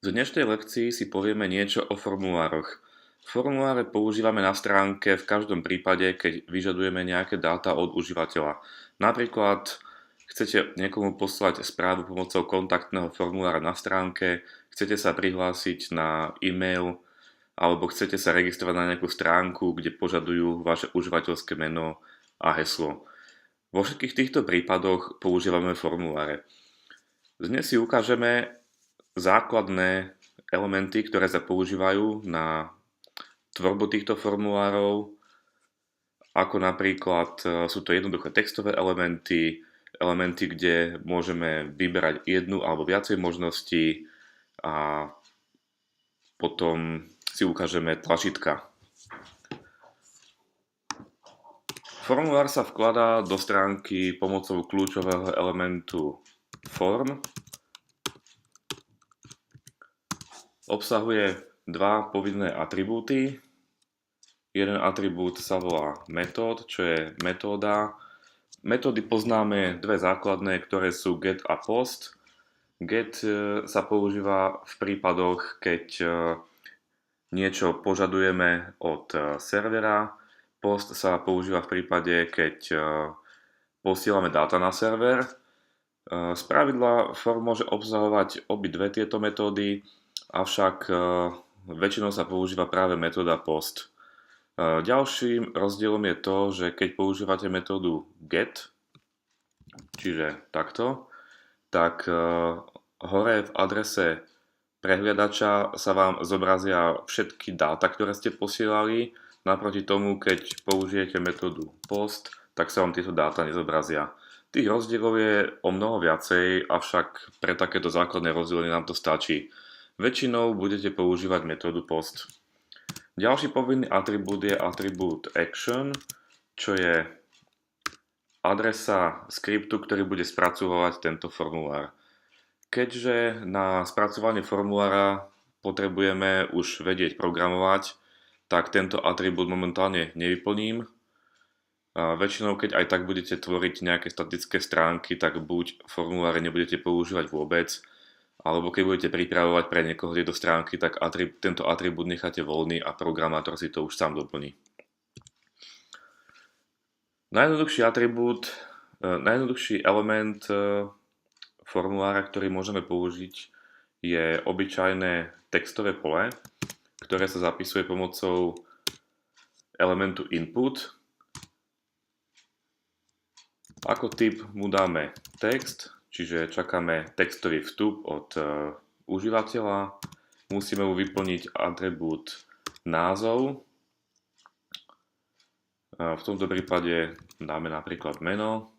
V dnešnej lekcii si povieme niečo o formulároch. Formuláre používame na stránke v každom prípade, keď vyžadujeme nejaké dáta od užívateľa. Napríklad chcete niekomu poslať správu pomocou kontaktného formulára na stránke, chcete sa prihlásiť na e-mail alebo chcete sa registrovať na nejakú stránku, kde požadujú vaše užívateľské meno a heslo. Vo všetkých týchto prípadoch používame formuláre. Dnes si ukážeme základné elementy, ktoré sa používajú na tvorbu týchto formulárov, ako napríklad sú to jednoduché textové elementy, kde môžeme vyberať jednu alebo viacej možností a potom si ukážeme tlačítka. Formulár sa vkladá do stránky pomocou kľúčového elementu form. Obsahuje dva povinné atribúty. Jeden atribút sa volá metód, čo je metóda. Metódy poznáme dve základné, ktoré sú get a post. Get sa používa v prípadoch, keď niečo požadujeme od servera. Post sa používa v prípade, keď posielame dáta na server. Spravidla form môže obsahovať obidve tieto metódy, avšak väčšinou sa používa práve metóda post. Ďalším rozdielom je to, že keď používate metódu get, čiže takto, tak hore v adrese prehliadača sa vám zobrazia všetky dáta, ktoré ste posielali. Naproti tomu, keď použijete metódu post, tak sa vám tieto dáta nezobrazia. Tých rozdielov je o mnoho viacej, avšak pre takéto základné rozdiely nám to stačí. Väčšinou budete používať metódu post. Ďalší povinný atribút je atribút action, čo je adresa skriptu, ktorý bude spracovávať tento formulár. Keďže na spracovanie formulára potrebujeme už vedieť programovať, tak tento atribút momentálne nevyplním. Väčšinou, keď aj tak budete tvoriť nejaké statické stránky, tak buď formuláre nebudete používať vôbec, alebo keď budete pripravovať pre niekoho tieto stránky, tak tento atribút necháte voľný a programátor si to už sám doplní. Najjednoduchší element formulára, ktorý môžeme použiť, je obyčajné textové pole, ktoré sa zapisuje pomocou elementu input. Ako typ mu dáme text, čiže čakáme textový vstup od užívateľa. Musíme mu vyplniť atribút názov. V tomto prípade dáme napríklad meno.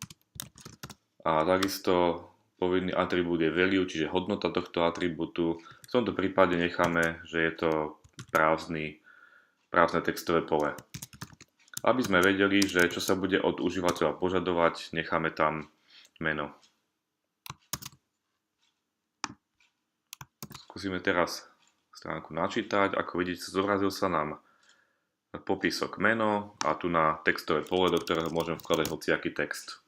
A takisto povinný atribút je value, čiže hodnota tohto atribútu. V tomto prípade necháme, že je to prázdne textové pole. Aby sme vedeli, že čo sa bude od užívateľa požadovať, necháme tam meno. Skúsime teraz stránku načítať. Ako vidíte, zobrazil sa nám popisok meno a tu na textové pole, do ktorého môžem vkladať hociaký text.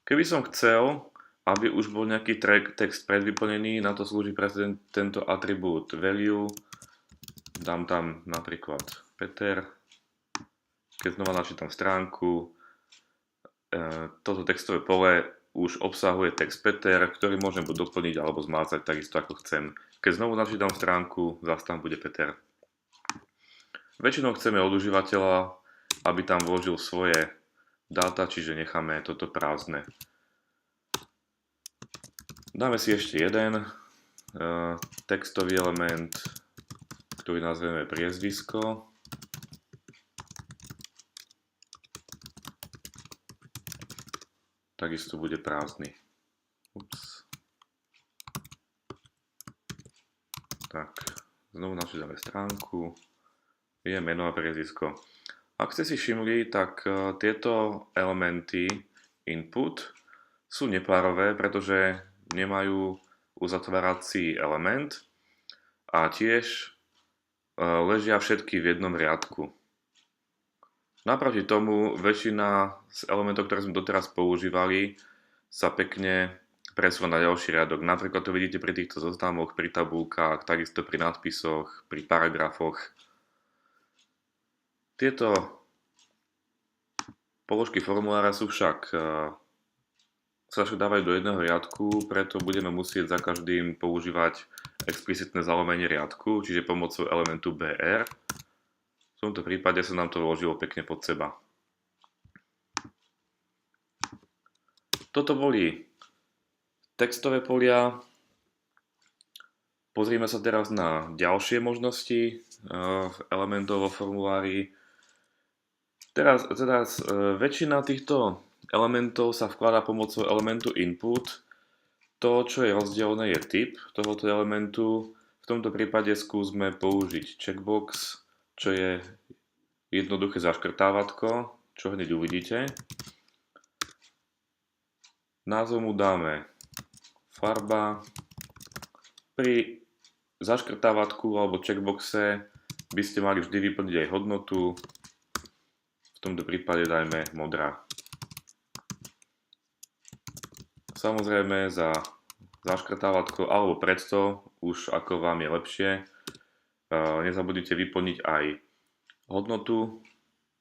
Keby som chcel, aby už bol nejaký text predvyplnený, na to slúži presne tento atribút value. Dám tam napríklad Peter. Keď znova načítam stránku, toto textové pole už obsahuje text Peter, ktorý môžem buď doplniť alebo zmazať takisto ako chcem. Keď znovu načítam stránku, zase tam bude Peter. Väčšinou chceme od užívateľa, aby tam vložil svoje dáta, čiže necháme toto prázdne. Dáme si ešte jeden textový element, ktorý nazveme priezvisko. Takisto bude prázdny. Ups. Tak, znovu načítame stránku. Je meno a priezvisko. Ak ste si všimli, tak tieto elementy input sú nepárové, pretože nemajú uzatvárací element a tiež ležia všetky v jednom riadku. Naproti tomu väčšina z elementov, ktoré sme doteraz používali, sa pekne presúvať na ďalší riadok. Napríklad to vidíte pri týchto zoznamoch, pri tabulkách, takisto pri nadpisoch, pri paragrafoch. Tieto položky formulára sa však dávajú do jedného riadku, preto budeme musieť za každým používať explicitné zalomenie riadku, čiže pomocou elementu BR. V tomto prípade sa nám to vložilo pekne pod seba. Toto boli textové polia. Pozrime sa teraz na ďalšie možnosti elementov vo formulári. Teraz väčšina týchto elementov sa vkladá pomocou elementu input. To, čo je rozdielne, je typ tohoto elementu. V tomto prípade skúsme použiť checkbox, čo je jednoduché zaškrtávatko, čo hneď uvidíte. Názov mu dáme farba. Pri zaškrtávatku alebo checkboxe by ste mali vždy vyplniť aj hodnotu. V tomto prípade dajme modrá. Samozrejme za zaškrtávatko alebo predto, už ako vám je lepšie, nezabudnite vyplniť aj hodnotu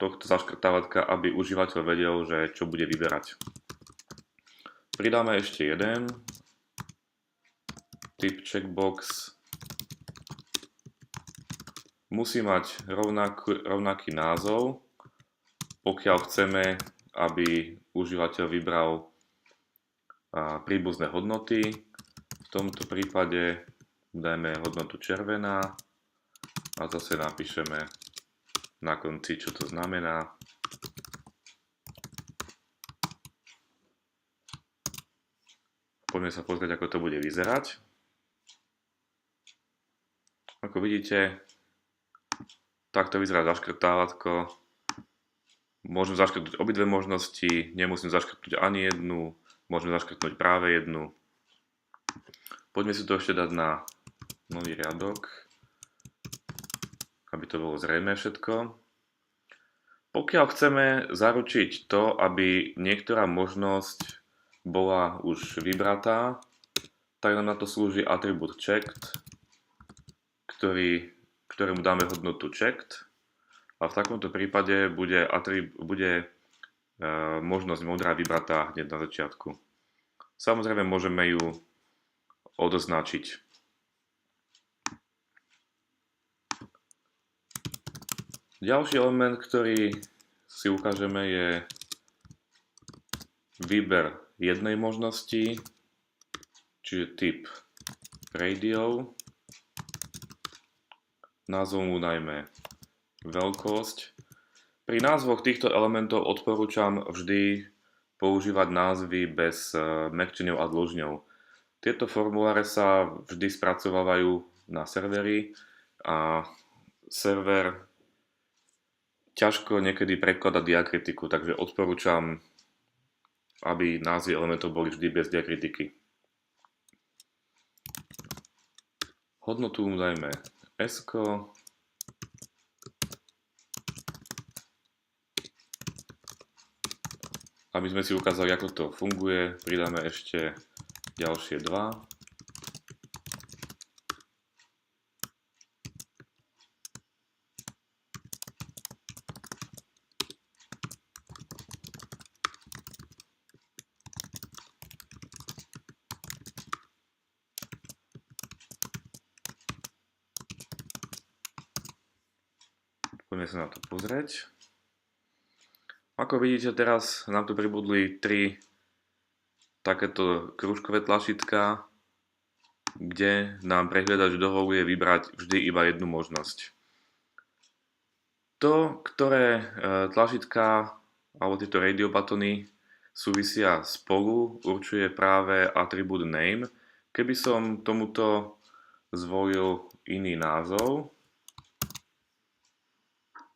tohto zaškrtávatka, aby užívateľ vedel, že čo bude vyberať. Pridáme ešte jeden typ checkbox. Musí mať rovnaký názov, pokiaľ chceme, aby užívateľ vybral príbuzné hodnoty. V tomto prípade dajme hodnotu červená a zase napíšeme na konci, čo to znamená. Poďme sa pozrieť, ako to bude vyzerať. Ako vidíte, takto vyzerá zaškrtávatko. Môžem zaškrtnúť obidve možnosti, nemusím zaškrtnúť ani jednu. Môžeme zaškrtnúť práve jednu. Poďme si to ešte dať na nový riadok, aby to bolo zrejmé všetko. Pokiaľ chceme zaručiť to, aby niektorá možnosť bola už vybratá, tak nám na to slúži atribút checked, ktorému dáme hodnotu checked. A v takomto prípade bude možnosť modrá vybratá hneď na začiatku. Samozrejme môžeme ju odoznačiť. Ďalší element, ktorý si ukážeme, je výber jednej možnosti, čiže typ radio. Názov mu dajme veľkosť. Pri názvoch týchto elementov odporúčam vždy používať názvy bez mäkčeňov a dĺžňov. Tieto formuláre sa vždy spracovávajú na serveri a server ťažko niekedy prekladá diakritiku, takže odporúčam, aby názvy elementov boli vždy bez diakritiky. Hodnotu mu dajme S. Aby sme si ukázali, ako to funguje, pridáme ešte ďalšie dva. Poďme sa na to pozrieť. Ako vidíte, teraz nám tu pribudli 3 takéto krúžkové tlačítka, kde nám prehliadač dovoluje vybrať vždy iba jednu možnosť. To, ktoré tlačítka alebo tieto radio buttony súvisia spolu, určuje práve atribút name. Keby som tomuto zvolil iný názov,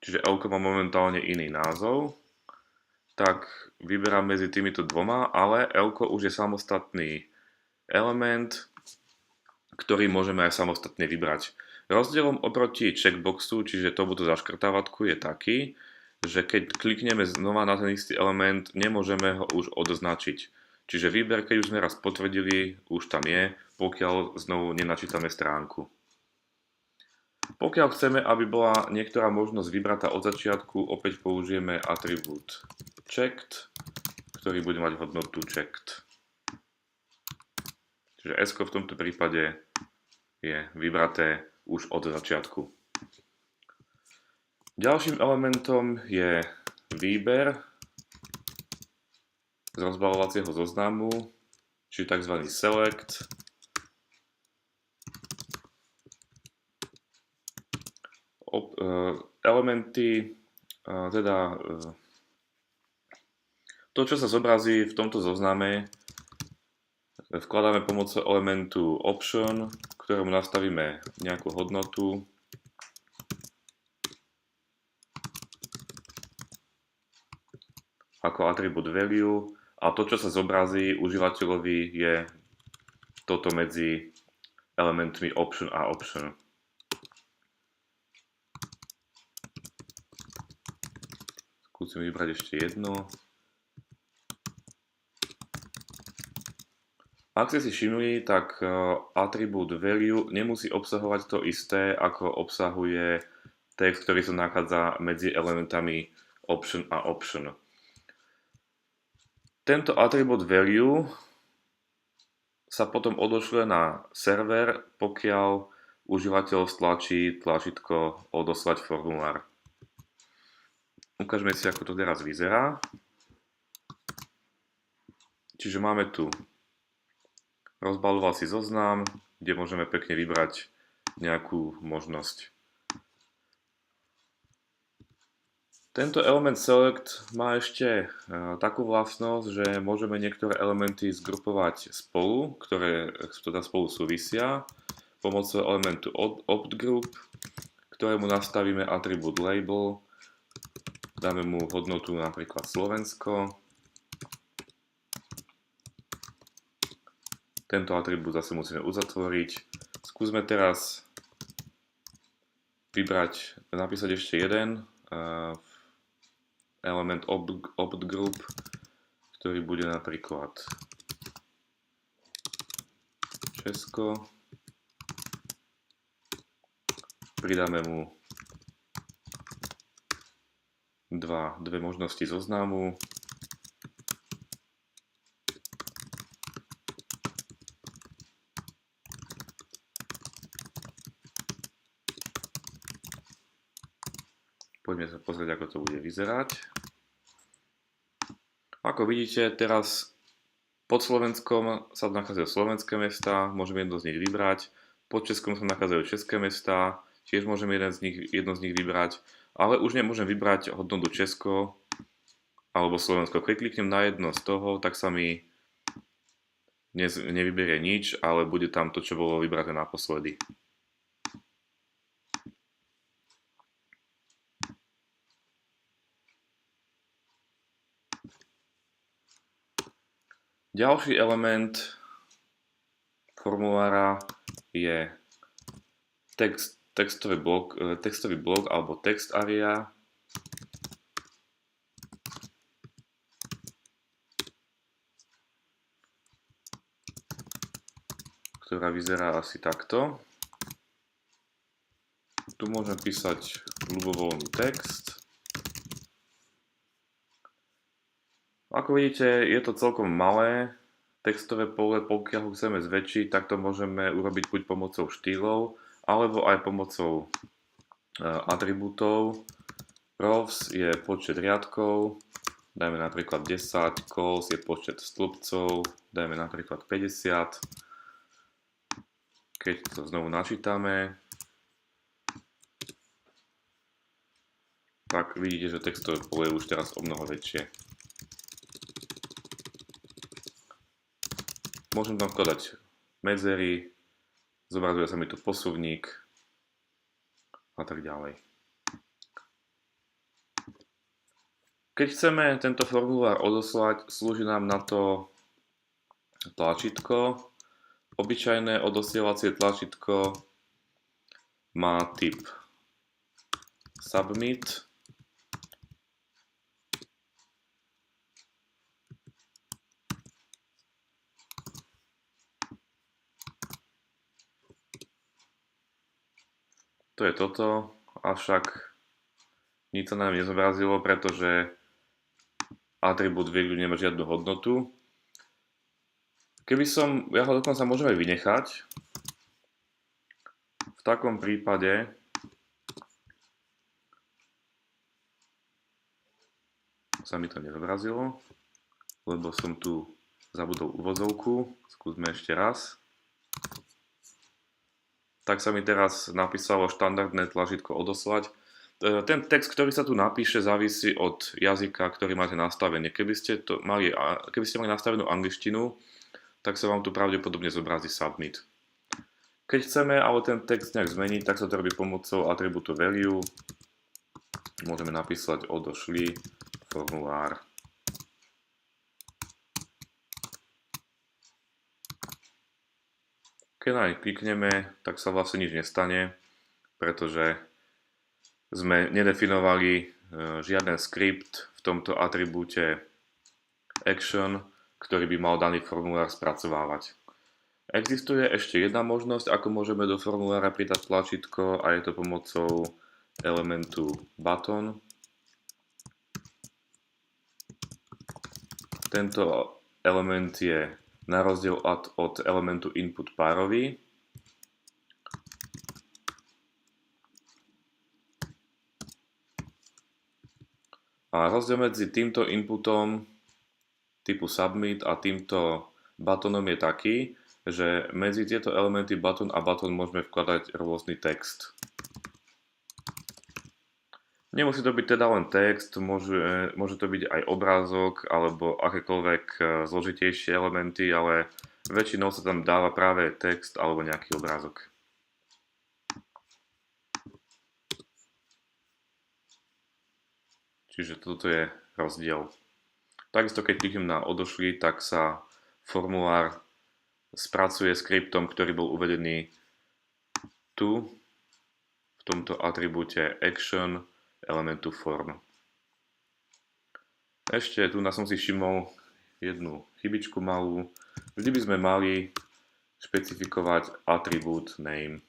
čiže L má momentálne iný názov, tak vyberám medzi týmito dvoma, ale L už je samostatný element, ktorý môžeme aj samostatne vybrať. Rozdielom oproti checkboxu, čiže tomuto zaškrtávatku, je taký, že keď klikneme znova na ten istý element, nemôžeme ho už odoznačiť. Čiže výber, keď už sme raz potvrdili, už tam je, pokiaľ znovu nenačítame stránku. Pokiaľ chceme, aby bola niektorá možnosť vybratá od začiatku, opäť použijeme atribút checked, ktorý bude mať hodnotu checked. Čiže S v tomto prípade je vybraté už od začiatku. Ďalším elementom je výber z rozbalovacieho zoznamu, čiže tzv. Select. Elementy, teda to, čo sa zobrazí v tomto zozname, vkladáme pomocou elementu option, ktorému nastavíme nejakú hodnotu. Ako atribút value, a to, čo sa zobrazí užívateľovi, je toto medzi elementmi option a option. Skúsim vybrať ešte jedno. Ak ste si všimli, tak atribút value nemusí obsahovať to isté, ako obsahuje text, ktorý sa nachádza medzi elementami option a option. Tento atribút value sa potom odošle na server, pokiaľ užívateľ stlačí tlačítko odoslať formulár. Ukážeme si, ako to teraz vyzerá. Čiže máme tu rozbaľovací zoznam, kde môžeme pekne vybrať nejakú možnosť. Tento element select má ešte takú vlastnosť, že môžeme niektoré elementy zgrupovať spolu, ktoré teda spolu súvisia, pomocou elementu optgroup, ktorému nastavíme atribút label, dáme mu hodnotu napríklad Slovensko. Tento atribút zase musíme uzatvoriť. Skúsme teraz vybrať, napísať ešte jeden element optgroup, ktorý bude napríklad Česko. Pridáme mu dve možnosti zoznamu. Poďme sa pozrieť, ako to bude vyzerať. Ako vidíte, teraz pod Slovenskom sa nachádzajú slovenské mestá, môžeme jedno z nich vybrať. Pod Českom sa nachádzajú české mestá, tiež môžeme jedno z nich vybrať, ale už nemôžem vybrať hodnotu Česko alebo Slovensko. Keď kliknem na jedno z toho, tak sa mi nevyberie nič, ale bude tam to, čo bolo vybraté naposledy. Ďalší element formulára je textový blok alebo text area. Ktorá vyzerá asi takto. Tu môžem písať ľubovoľný text. Ako vidíte, je to celkom malé textové pole, pokiaľ ho chceme zväčšiť, tak to môžeme urobiť buď pomocou štýlov, alebo aj pomocou atribútov. Rows je počet riadkov, dajme napríklad 10, calls je počet stĺpcov, dajme napríklad 50. Keď to znovu načítame, tak vidíte, že textové pole je už teraz o mnoho väčšie. Môžem tam vkladať medzery, zobrazuje sa mi tu posuvník a tak ďalej. Keď chceme tento formulár odoslať, slúži nám na to tlačítko. Obyčajné odosielacie tlačítko má typ submit. To je toto, avšak nič sa nám nezobrazilo, pretože atribút value nemá žiadnu hodnotu. Ja ho dokonca môžem aj vynechať. V takom prípade sa mi to nezobrazilo, lebo som tu zabudol uvozovku. Skúsme ešte raz. Tak sa mi teraz napísalo štandardné tlačítko odoslať. Ten text, ktorý sa tu napíše, závisí od jazyka, ktorý máte nastavený. Keby ste mali nastavenú angličtinu, tak sa vám tu pravdepodobne zobrazí submit. Keď chceme ale ten text nejak zmeniť, tak sa to robí pomocou atribútu value. Môžeme napísať odošli formulár. Keď na ne klikneme, tak sa vlastne nič nestane, pretože sme nedefinovali žiaden skript v tomto atribúte action, ktorý by mal daný formulár spracovávať. Existuje ešte jedna možnosť, ako môžeme do formulára pridať tlačítko, a je to pomocou elementu button. Tento element je na rozdiel od elementu input párový. A rozdiel medzi týmto inputom typu submit a týmto buttonom je taký, že medzi tieto elementy button a button môžeme vkladať rôzny text. Nemusí to byť teda len text, môže to byť aj obrázok alebo akékoľvek zložitejšie elementy, ale väčšinou sa tam dáva práve text alebo nejaký obrázok. Čiže toto je rozdiel. Takisto keď kliknem na odošli, tak sa formulár spracuje skriptom, ktorý bol uvedený tu, v tomto atribúte action elementu form. Ešte tu som si všimol jednu chybičku malú. Vždy by sme mali špecifikovať atribút name.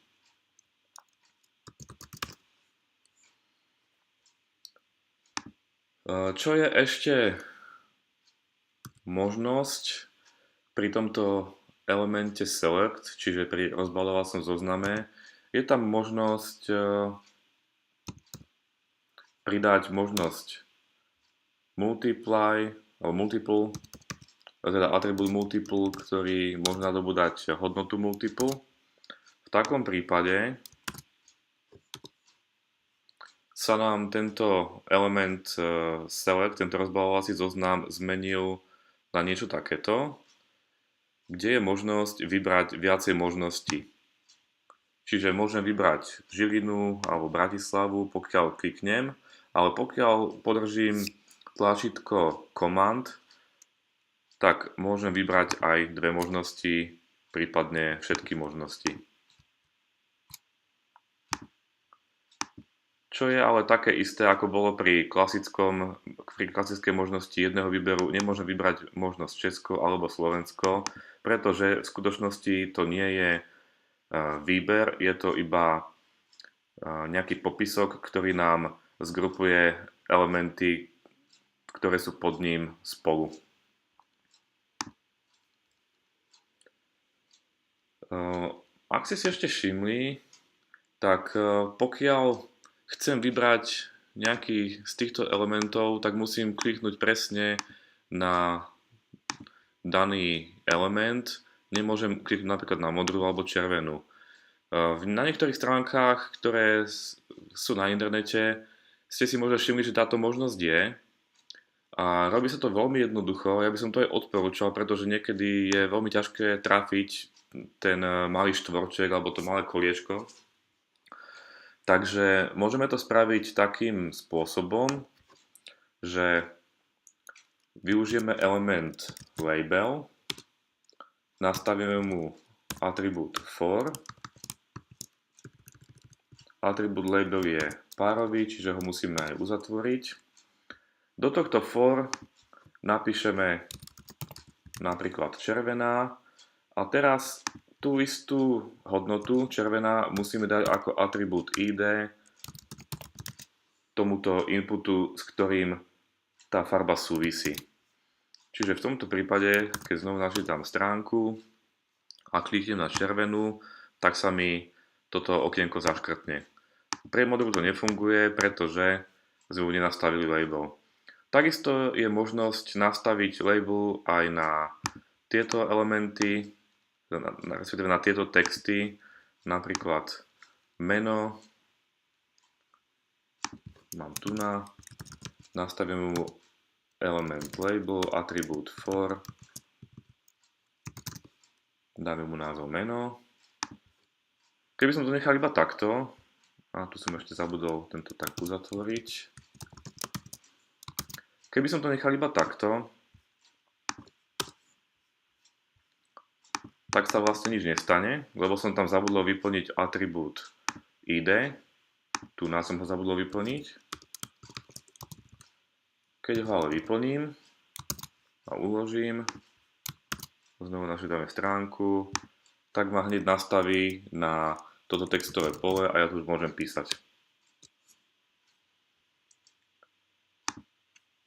Čo je ešte možnosť pri tomto elemente select, čiže pri rozbaľovacom zozname, je tam možnosť pridať možnosť multiply alebo multiple, teda atribút multiple, ktorý môže nadobúdať hodnotu multiple. V takom prípade sa nám tento element select, tento rozbaľovací zoznam zmenil na niečo takéto, kde je možnosť vybrať viacej možností. Čiže môžem vybrať Žilinu alebo Bratislavu, pokiaľ kliknem, ale pokiaľ podržím tlačítko Command, tak môžem vybrať aj dve možnosti, prípadne všetky možnosti. Čo je ale také isté, ako bolo pri klasickej možnosti jedného výberu, nemôžem vybrať možnosť Česko alebo Slovensko, pretože v skutočnosti to nie je výber, je to iba nejaký popisok, ktorý nám zgrupuje elementy, ktoré sú pod ním spolu. Ak ste si ešte všimli, tak pokiaľ chcem vybrať nejaký z týchto elementov, tak musím kliknúť presne na daný element. Nemôžem kliknúť napríklad na modrú alebo červenú. Na niektorých stránkach, ktoré sú na internete, ste si možno všimli, že táto možnosť je. A robí sa to veľmi jednoducho. Ja by som to aj odporúčal, pretože niekedy je veľmi ťažké trafiť ten malý štvorček alebo to malé koliečko. Takže môžeme to spraviť takým spôsobom, že využijeme element label, nastavíme mu atribút for, atribút label je párový, čiže ho musíme aj uzatvoriť. Do tohto for napíšeme napríklad červená a teraz tú istú hodnotu, červená, musíme dať ako atribút ID tomuto inputu, s ktorým tá farba súvisí. Čiže v tomto prípade, keď znovu načítam stránku a kliknem na červenú, tak sa mi toto okienko zaškrtne. Pre modulu to nefunguje, pretože sme mu nenastavili label. Takisto je možnosť nastaviť label aj na tieto elementy, respektíve na tieto texty, napríklad meno, mám tu nastavím mu element label, atribút for, dáme mu názov meno. Keby som to nechal iba takto, a tu som ešte zabudol tento tag uzatvoriť. Keby som to nechal iba takto, tak sa vlastne nič nestane, lebo som tam zabudol vyplniť atribút ID. Tu som ho zabudol vyplniť. Keď ho ale vyplním a uložím, znovu načítame stránku, tak ma hneď nastaví na toto textové pole a ja tu už môžem písať.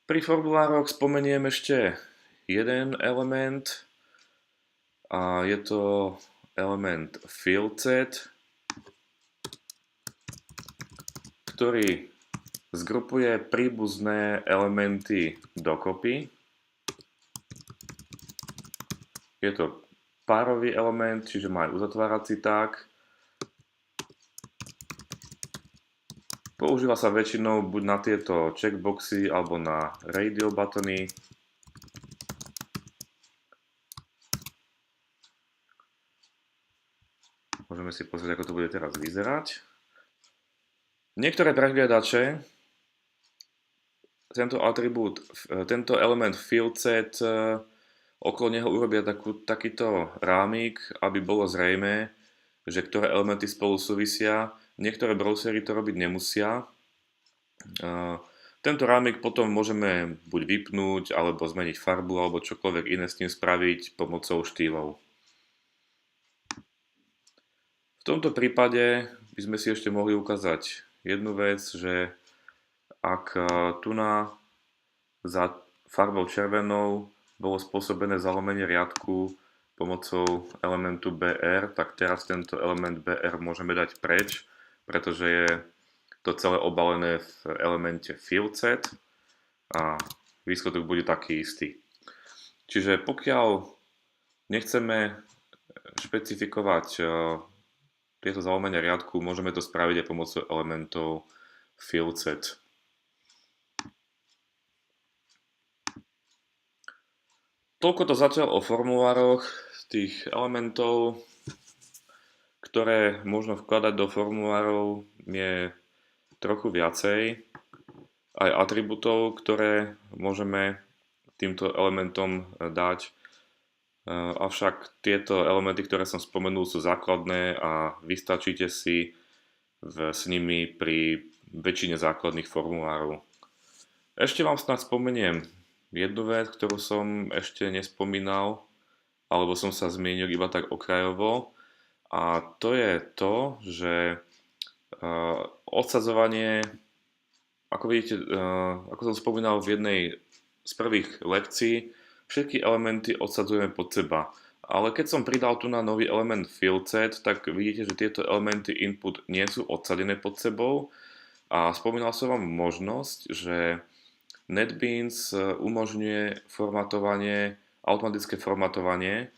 Pri formulároch spomeniem ešte jeden element a je to element fieldset, ktorý zgrupuje príbuzné elementy dokopy. Je to párový element, čiže má aj uzatvárací tag. Používa sa väčšinou buď na tieto checkboxy alebo na radio buttony. Môžeme si pozrieť, ako to bude teraz vyzerať. Niektoré prehliadače tento element fieldset, okolo neho urobia takýto rámik, aby bolo zrejmé, že ktoré elementy spolu súvisia. Niektoré browsery to robiť nemusia. Tento rámik potom môžeme buď vypnúť, alebo zmeniť farbu, alebo čokoľvek iné s tým spraviť pomocou štýlov. V tomto prípade by sme si ešte mohli ukázať jednu vec, že ak tu za farbou červenou bolo spôsobené zalomenie riadku pomocou elementu BR, tak teraz tento element BR môžeme dať preč, pretože je to celé obalené v elemente fieldset a výsledok bude taký istý. Čiže pokiaľ nechceme špecifikovať tieto zalomenia riadku, môžeme to spraviť aj pomocou elementov fieldset. Toľko to zatiaľ o formulároch. Tých elementov, ktoré možno vkladať do formulárov, je trochu viacej. Aj atribútov, ktoré môžeme týmto elementom dať. Avšak tieto elementy, ktoré som spomenul, sú základné a vystačíte si s nimi pri väčšine základných formulárov. Ešte vám snad spomeniem jednu vec, ktorú som ešte nespomínal, alebo som sa zmienil iba tak okrajovo, a to je to, že odsadzovanie, ako vidíte, ako som spomínal v jednej z prvých lekcií, všetky elementy odsadzujeme pod seba. Ale keď som pridal tu na nový element fieldset, tak vidíte, že tieto elementy input nie sú odsadené pod sebou. A spomínal som vám možnosť, že NetBeans umožňuje automatické formatovanie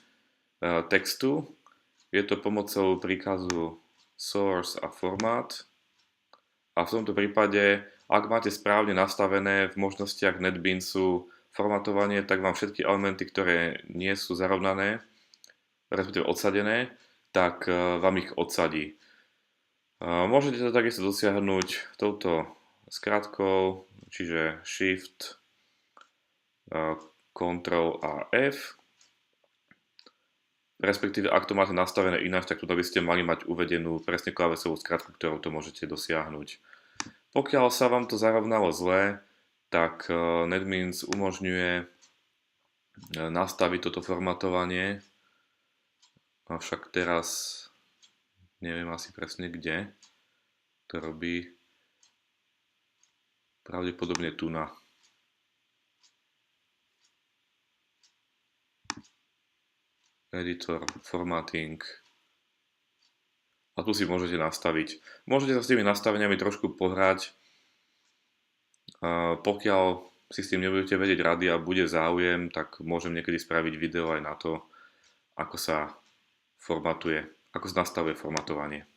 textu. Je to pomocou príkazu source a format. A v tomto prípade, ak máte správne nastavené v možnostiach NetBeansu formatovanie, tak vám všetky elementy, ktoré nie sú zarovnané, respektíve odsadené, tak vám ich odsadí. Môžete to takisto dosiahnuť touto skratkou, čiže Shift, Ctrl a F. Respektíve, ak to máte nastavené ináč, tak tu by ste mali mať uvedenú presne klávesovú skratku, ktorou to môžete dosiahnuť. Pokiaľ sa vám to zarovnalo zle, tak NetBeans umožňuje nastaviť toto formatovanie Avšak teraz neviem asi presne kde to robí. Pravdepodobne tu na. Editor, formatting. A tu si môžete nastaviť. Môžete sa s tými nastaveniami trošku pohrať. Pokiaľ si s tým nebudete vedieť rady a bude záujem, tak môžem niekedy spraviť video aj na to, ako sa formatuje, ako sa nastavuje formatovanie.